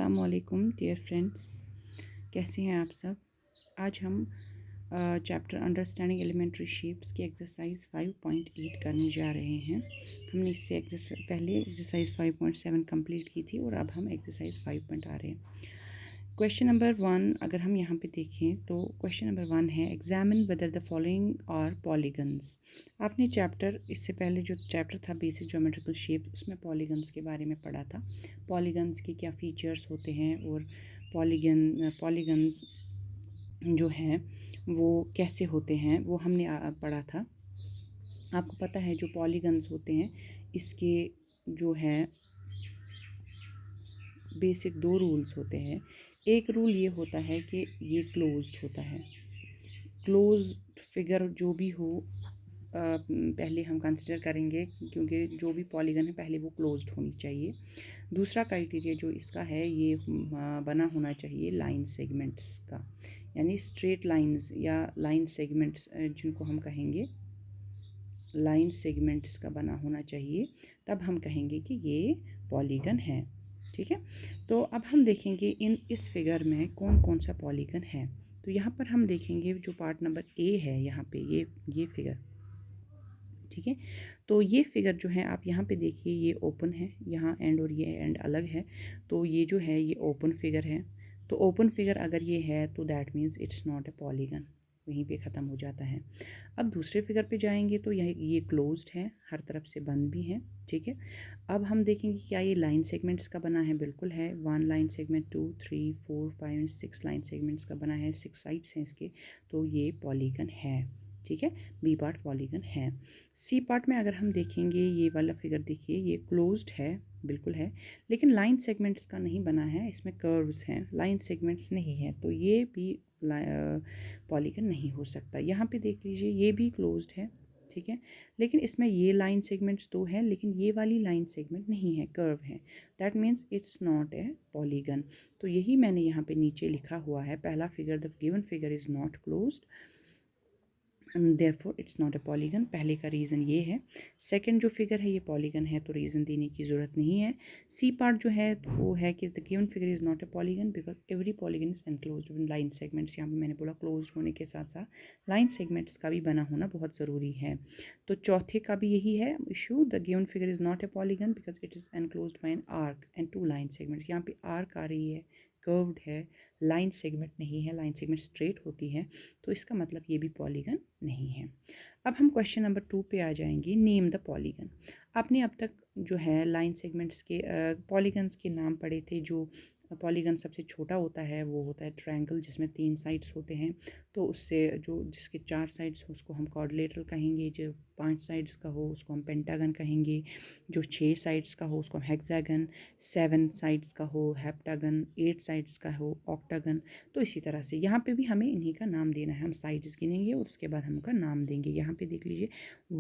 अस्सलाम वालेकुम dear friends, कैसे हैं आप सब। आज हम चैप्टर अंडरस्टैंडिंग एलिमेंट्री शेप्स की एक्सरसाइज 5.8 करने जा रहे हैं। हमने इससे पहले एक्सरसाइज 5.7 कंप्लीट की थी और अब हम एक्सरसाइज 5 पॉइंट आ रहे हैं। क्वेश्चन नंबर 1 अगर हम यहाँ पे देखें तो क्वेश्चन नंबर 1 है examine whether the following are polygons. आपने चैप्टर इससे पहले जो चैप्टर था बेसिक ज्योमेट्रिकल शेप उसमें पॉलीगन्स के बारे में पढ़ा था। पॉलीगन्स के क्या फीचर्स होते हैं और पॉलीगन्स जो हैं वो कैसे होते हैं वो हमने पढ़ा था। आपको पता है जो पॉलीगन्स होते हैं इसके जो है बेसिक 2 रूल्स होते हैं। एक रूल ये होता है कि ये क्लोज्ड होता है। क्लोज्ड फिगर जो भी हो पहले हम कंसिडर करेंगे क्योंकि जो भी पॉलीगन है पहले वो क्लोज्ड होनी चाहिए। दूसरा क्राइटेरिया जो इसका है ये बना होना चाहिए लाइन सेगमेंट्स का, यानी स्ट्रेट लाइंस या लाइन सेगमेंट्स जिनको हम कहेंगे लाइन सेगमेंट्स का बना होना चाहिए, तब हम कहेंगे कि ये पॉलीगन है। ठीक है, तो अब हम देखेंगे इस फिगर में कौन कौन सा पॉलीगन है। तो यहाँ पर हम देखेंगे जो पार्ट नंबर ए है यहाँ पे ये फिगर। ठीक है, तो ये फिगर जो है आप यहाँ पे देखिए ये ओपन है, यहाँ एंड और ये एंड अलग है, तो ये जो है ये ओपन फिगर है। तो ओपन फिगर अगर ये है तो that means it's not a polygon, वहीं पे ख़त्म हो जाता है। अब दूसरे फिगर पे जाएंगे तो ये क्लोज्ड है, हर तरफ से बंद भी है। ठीक है, अब हम देखेंगे क्या ये लाइन सेगमेंट्स का बना है। बिल्कुल है, 1 line segment 2 3 4 5 and 6 line segments का बना है, 6 साइड्स हैं इसके, तो ये पॉलीगन है। ठीक है, बी पार्ट पॉलीगन है। सी पार्ट में अगर हम देखेंगे ये वाला फिगर देखिए ये क्लोज्ड है, बिल्कुल है, लेकिन लाइन सेगमेंट्स का नहीं बना है, इसमें कर्व्स हैं, लाइन सेगमेंट्स नहीं है, तो ये भी पॉलीगन नहीं हो सकता। यहाँ पे देख लीजिए ये भी क्लोज्ड है। ठीक है, लेकिन इसमें ये लाइन सेगमेंट्स तो है लेकिन ये वाली लाइन सेगमेंट नहीं है, कर्व है, that means it's not a polygon. तो यही मैंने यहाँ पे नीचे लिखा हुआ है, पहला figure the given figure is not closed end therefore it's not a polygon. पहले का रीज़न ये है। सेकंड जो फिगर है ये पॉलीगन है तो रीज़न देने की ज़रूरत नहीं है। सी पार्ट जो है वो है कि the given figure is not a polygon because every polygon is enclosed with line segments. यहाँ पे मैंने बोला क्लोज्ड होने के साथ साथ लाइन सेगमेंट्स का भी बना होना बहुत ज़रूरी है। तो चौथे का भी यही है issue, the given figure is not a polygon because it is enclosed bye an arc and 2 line segments. यहाँ पे आर्क आ रही है, कर्व्ड है, लाइन सेगमेंट नहीं है, लाइन सेगमेंट स्ट्रेट होती है, तो इसका मतलब ये भी पॉलीगन नहीं है। अब हम क्वेश्चन नंबर 2 पे आ जाएंगे, नेम द पॉलीगन। आपने अब तक जो है लाइन सेगमेंट्स के पॉलीगन्स के नाम पढ़े थे। जो पॉलीगन सबसे छोटा होता है वो होता है ट्रायंगल जिसमें 3 साइड्स होते हैं, तो उससे जो जिसके 4 साइड्स हो उसको हम क्वाड्रिलेटरल कहेंगे, जो 5 साइड्स का हो उसको हम पेंटागन कहेंगे, जो 6 साइड्स का हो उसको हम हेक्सागन, 7 साइड्स का हो हेप्टागन, 8 साइड्स का हो ऑक्टागन। तो इसी तरह से यहाँ पे भी हमें इन्हीं का नाम देना है, हम साइड्स गिनेंगे और उसके बाद हम उनका नाम देंगे। यहाँ पे देख लीजिए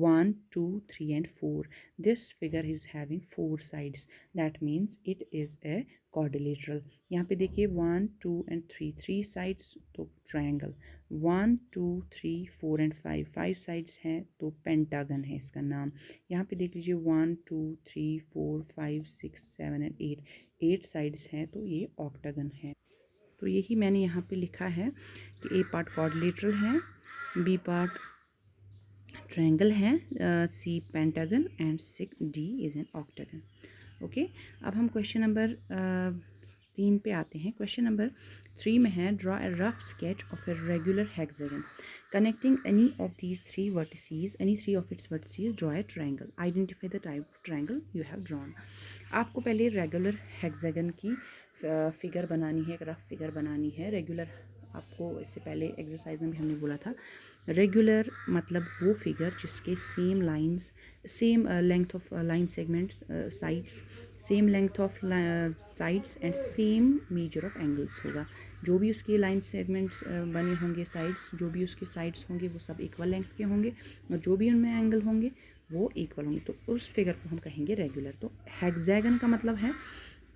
1 2 3 and 4, this figure is having 4 sides, that means it is a quadrilateral. यहाँ पे देखिए 1 2 एंड 3, 3 साइड्स तो ट्रायंगल, 1 2 3 4 एंड 5, 5 साइड्स हैं तो पेंटागन है इसका नाम। यहाँ पे देख लीजिए 1 2 3 4 5 6 7 एंड 8, 8 साइड्स हैं तो ये ऑक्टागन है। तो यही मैंने यहाँ पे लिखा है कि ए पार्ट क्वाड्रिलेटरल है, बी पार्ट ट्रायंगल है, C pentagon and 6 D is an octagon. Okay, अब हम क्वेश्चन नंबर 3 पे आते हैं। क्वेश्चन नंबर 3 में है draw a rough sketch of a regular hexagon connecting any of these 3 vertices, any 3 of its vertices, draw a triangle, identify the type of triangle you have drawn. आपको पहले regular hexagon की figure बनानी है, एक rough figure बनानी है। Regular आपको इससे पहले एक्सरसाइज में भी हमने बोला था, रेगुलर मतलब वो फिगर जिसके same lines, same length of line segments, sides, same length of sides and same measure of angles होगा। जो भी उसके लाइन सेगमेंट्स बने होंगे, साइड्स जो भी उसके साइड्स होंगे वो सब इक्वल लेंथ के होंगे और जो भी उनमें एंगल होंगे वो इक्वल होंगे, तो उस फिगर को हम कहेंगे रेगुलर। तो हेक्सागन का मतलब है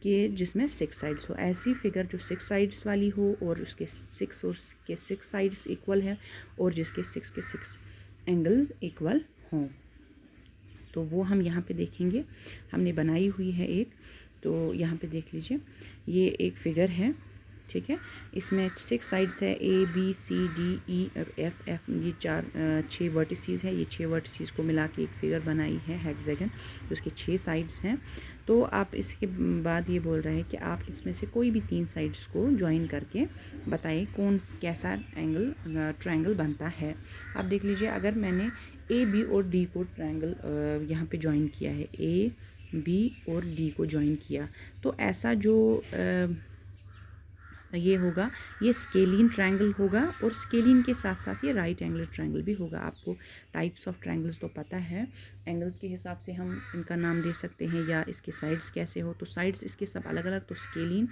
कि जिसमें 6 साइड्स हो, ऐसी फिगर जो 6 साइड्स वाली हो और उसके 6 साइड्स इक्वल है और जिसके 6 एंगल्स इक्वल हों, तो वो हम यहाँ पे देखेंगे। हमने बनाई हुई है एक, तो यहाँ पे देख लीजिए ये एक फिगर है, ठीक है। इसमें 6 साइड्स है, A B C D E और F, ये 6 वर्टिसेस है। ये 6 वर्टिसेस को मिला के एक फिगर बनाई है हेक्सागन, तो उसके 6 साइड्स हैं। तो आप इसके बाद ये बोल रहे हैं कि आप इसमें से कोई भी 3 साइड्स को ज्वाइन करके बताइए कैसा ट्रायंगल बनता है। आप देख लीजिए, अगर मैंने A B और D को ट्रायंगल यहाँ पे ज्वाइन किया है, A B और D को ज्वाइन किया, तो ऐसा जो ये होगा, ये स्केलिन ट्रायंगल होगा और स्केलिन के साथ साथ ये राइट एंगल ट्रायंगल भी होगा। आपको टाइप्स ऑफ ट्रायंगल्स तो पता है, एंगल्स के हिसाब से हम इनका नाम दे सकते हैं या इसके साइड्स कैसे हो, तो साइड्स इसके सब अलग अलग, तो स्केलिन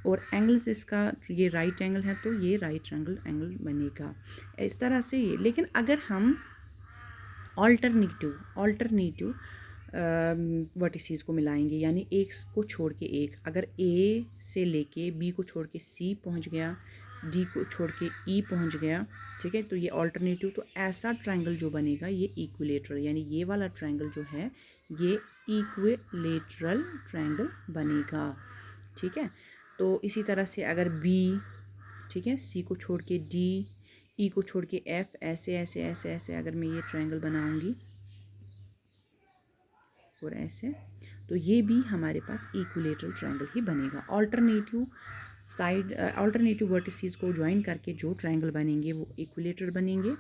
और एंगल्स इसका ये राइट एंगल है तो ये राइट एंगल बनेगा इस तरह से ये। लेकिन अगर हम ऑल्टरनेटिव वर्टिसेस को मिलाएंगे, यानी एक को छोड़ के एक, अगर ए से लेके बी को छोड़ के सी पहुंच गया, डी को छोड़ के ई पहुंच गया, ठीक है, तो ये ऑल्टरनेटिव, तो ऐसा ट्रायंगल जो बनेगा ये इक्विलेटरल, यानी ये वाला ट्रायंगल जो है ये इक्विलेटरल ट्रायंगल बनेगा, ठीक है। तो इसी तरह से अगर बी, ठीक है, सी को छोड़ के डी, ई को छोड़ के एफ, ऐसे ऐसे ऐसे ऐसे अगर मैं ये ट्रायंगल बनाऊंगी और ऐसे, तो ये भी हमारे पास इक्विलेटरल ट्रायंगल ही बनेगा। ऑल्टरनेटिव वर्टिसेस को ज्वाइन करके जो ट्रायंगल बनेंगे वो इक्विलेटरल बनेंगे।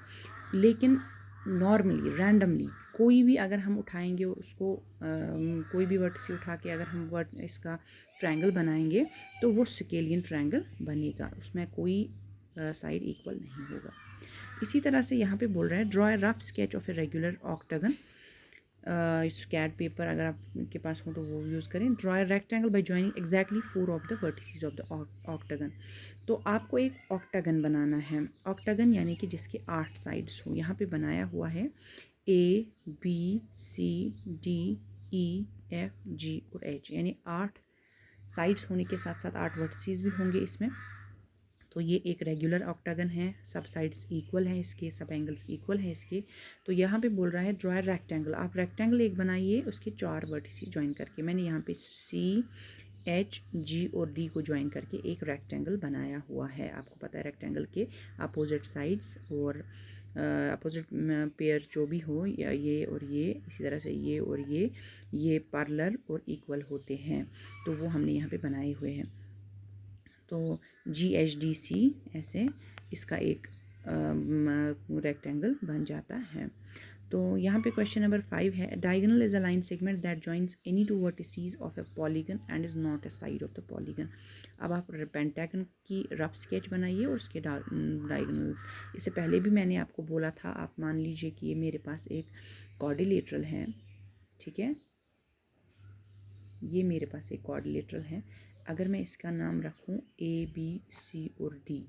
लेकिन नॉर्मली रैंडमली कोई भी अगर हम उठाएंगे और उसको कोई भी वर्टिस उठा के अगर हम इसका ट्रायंगल बनाएंगे तो वो स्केलियन ट्रायंगल बनेगा, उसमें कोई साइड इक्वल नहीं होगा। इसी तरह से यहाँ पे बोल रहा है draw a rough sketch of a regular octagon. स्कैड paper अगर आपके पास हो तो वो यूज़ करें। Draw a rectangle bye joining exactly 4 of the vertices of the octagon. तो आपको एक ऑक्टागन बनाना है, ऑक्टागन यानी कि जिसके 8 साइड्स हो। यहाँ पे बनाया हुआ है A B C D E F G और H, यानी 8 साइड्स होने के साथ साथ 8 वर्टिसेस भी होंगे इसमें। तो ये एक रेगुलर ऑक्टागन है, सब साइड्स इक्वल हैं इसके, सब एंगल्स इक्वल हैं इसके। तो यहाँ पे बोल रहा है ड्रॉ रेक्टेंगल, आप रेक्टेंगल एक बनाइए उसके 4 वर्टिसेस ज्वाइन करके। मैंने यहाँ पे C H G और D को ज्वाइन करके एक रेक्टेंगल बनाया हुआ है। आपको पता है रेक्टेंगल के अपोजिट साइड्स और अपोजिट पेयर जो भी हो, या ये और ये, इसी तरह से ये और ये पैरेलल और इक्वल होते हैं, तो वो हमने यहाँ पे बनाए हुए हैं। तो GHDC ऐसे इसका एक रेक्टेंगल बन जाता है। तो यहाँ पे क्वेश्चन नंबर 5 है, diagonal is a line segment that joins any two vertices of A polygon and is not a side of the polygon. अब आप पेंटागन की रफ स्केच बनाइए और उसके डायगोनल्स। इससे पहले भी मैंने आपको बोला था, आप मान लीजिए कि ये मेरे पास एक क्वाड्रिलेटरल है, ठीक है, ये मेरे पास एक क्वाड्रिलेटरल है। अगर मैं इसका नाम रखूं ABC और D,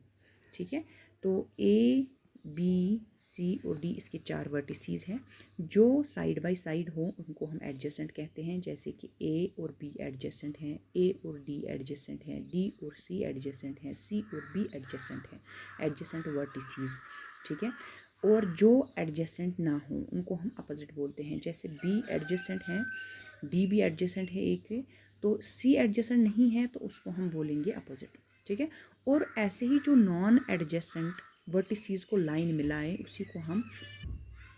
ठीक है, तो ABC और D इसके 4 वर्टिसेस हैं। जो साइड बाय साइड हो उनको हम एडजेसेंट कहते हैं, जैसे कि A और B एडजेसेंट हैं, A और D एडजेसेंट हैं, D और C एडजेसेंट हैं, C और B एडजेसेंट हैं, एडजेसेंट वर्टिसेस, ठीक है। और जो एडजेसेंट ना हो उनको हम अपोजिट बोलते हैं, जैसे B एडजेसेंट हैं, D भी एडजेसेंट है एक, तो C एडजेसेंट नहीं है तो उसको हम बोलेंगे अपोजिट, ठीक है। और ऐसे ही जो नॉन एडजेसेंट वर्टिसेस को लाइन मिलाए उसी को हम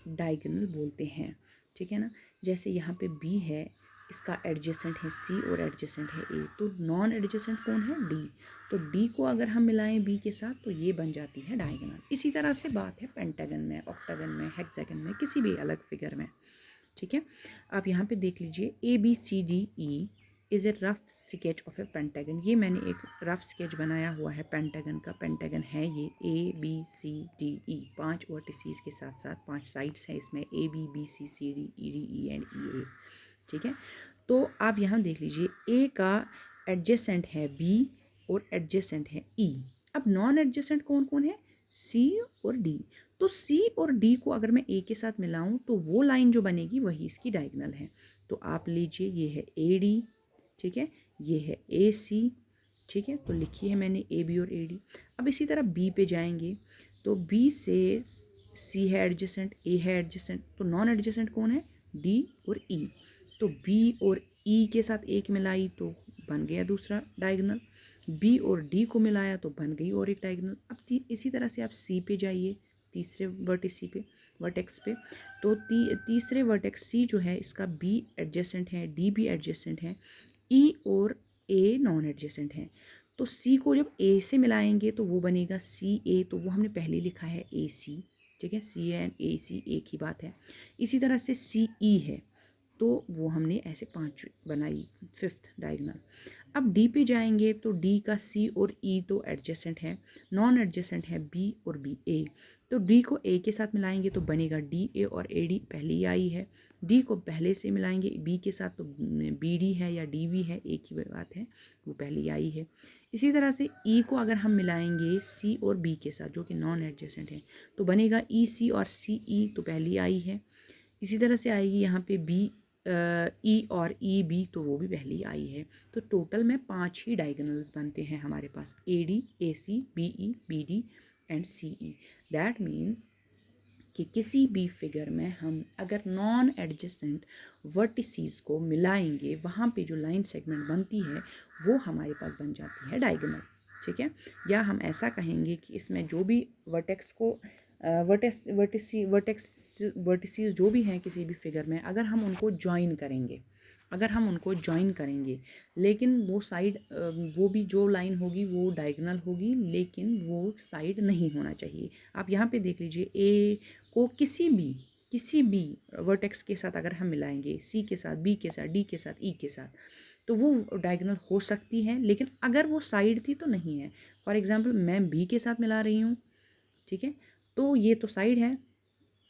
डायगोनल बोलते हैं, ठीक है ना। जैसे यहाँ पे B है, इसका एडजेसेंट है C और एडजेसेंट है A, तो नॉन एडजेसेंट कौन है? D। तो D को अगर हम मिलाएं B के साथ तो ये बन जाती है डायगोनल। इसी तरह से बात है पेंटागन में, ऑक्टागन में, हेक्सागन में, किसी भी अलग फिगर में, ठीक है। आप यहाँ पे देख लीजिए ABCDE is a rough sketch of A pentagon. ये मैंने एक रफ स्केच बनाया हुआ है पेंटागन का। पेंटागन है ये ABCDE, 5 वर्टिसेस के साथ साथ 5 साइड्स हैं इसमें, ABBCCDEDE एंड EA, ठीक है। तो आप यहाँ देख लीजिए A का एडजेसेंट है B और एडजेसेंट है E। अब नॉन एडजेसेंट कौन कौन है? C और D। तो C और D को अगर मैं A के साथ मिलाऊं तो वो लाइन जो बनेगी वही इसकी डायगोनल है। तो आप लीजिए ये है AD, ठीक है, ये है AC, ठीक है, तो लिखी है मैंने AB और AD। अब इसी तरह B पे जाएंगे तो B से C है एडजेसेंट, A है एडजेसेंट, तो नॉन एडजेसेंट कौन है? D और E। तो B और E के साथ एक मिलाई तो बन गया दूसरा डायगोनल। बी और डी को मिलाया तो बन गई और एक डायगोनल। अब इसी तरह से आप सी पे जाइए, तीसरे वर्टेक्स पे। तो तीसरे वर्टेक्स सी जो है इसका बी एडजेसेंट है, डी भी एडजेसेंट है, ई और ए नॉन एडजेसेंट है। तो सी को जब ए से मिलाएंगे तो वो बनेगा सी ए, तो वो हमने पहले लिखा है ए सी, ठीक है, सी एंड ए सी एक ही बात है। इसी तरह से सी ई है तो वो हमने ऐसे 5 बनाई, फिफ्थ डायगोनल। अब डी पे जाएंगे तो डी का सी और ई तो एडजेसेंट है, नॉन एडजेसेंट है बी और बी ए। तो डी को ए के साथ मिलाएंगे तो बनेगा डी ए और ए डी, पहले ही आई है। डी को पहले से मिलाएंगे बी के साथ तो बी डी है या डी वी है, एक ही बात है, वो पहले ही आई है। इसी तरह से ई को अगर हम मिलाएंगे सी और बी के साथ जो कि नॉन एडजेसेंट है तो बनेगा ई सी और सी ई, तो पहले ही आई है। इसी तरह से आएगी यहाँ पे बी ई और ई बी, तो वो भी पहले ही आई है। तो टोटल में 5 ही डायगोनल्स बनते हैं हमारे पास, A D, A C, B E, B D and C E. That means कि किसी भी फिगर में हम अगर नॉन एडजेसेंट वर्टिसीज को मिलाएंगे वहाँ पे जो लाइन सेगमेंट बनती है वो हमारे पास बन जाती है डायगोनल, ठीक है। या हम ऐसा कहेंगे कि इसमें जो भी वर्टेक्स को वर्टिसीज जो भी हैं किसी भी फिगर में, अगर हम उनको ज्वाइन करेंगे लेकिन वो साइड वो भी जो लाइन होगी वो डायगोनल होगी, लेकिन वो साइड नहीं होना चाहिए। आप यहाँ पे देख लीजिए, ए को किसी भी वर्टेक्स के साथ अगर हम मिलाएंगे, सी के साथ, बी के साथ, डी के साथ, ई के साथ, तो वो डायगोनल हो सकती है, लेकिन अगर वो साइड थी तो नहीं है। फॉर एग्जांपल मैं बी के साथ मिला रही हूँ, ठीक है, तो ये तो साइड है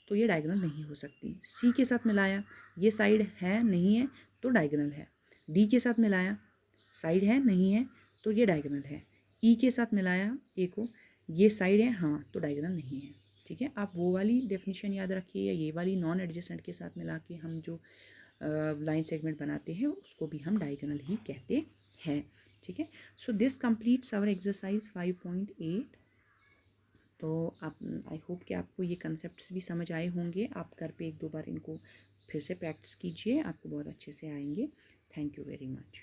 तो ये डायगोनल नहीं हो सकती। सी के साथ मिलाया, ये साइड है नहीं है तो डायगोनल है। डी के साथ मिलाया, साइड है नहीं है तो ये डायगोनल है। ई के साथ मिलाया ए को, ये साइड है हाँ तो डायगोनल नहीं है, ठीक है। आप वो वाली डेफिनेशन याद रखिए, या ये वाली नॉन एडजेसेंट के साथ मिला के हम जो लाइन सेगमेंट बनाते हैं उसको भी हम डायगोनल ही कहते हैं, ठीक है। So this completes our exercise 5.8। तो आप, आई होप कि आपको ये कंसेप्ट्स भी समझ आए होंगे। आप घर पे 1-2 बार इनको फिर से प्रैक्टिस कीजिए, आपको बहुत अच्छे से आएंगे। Thank you very much.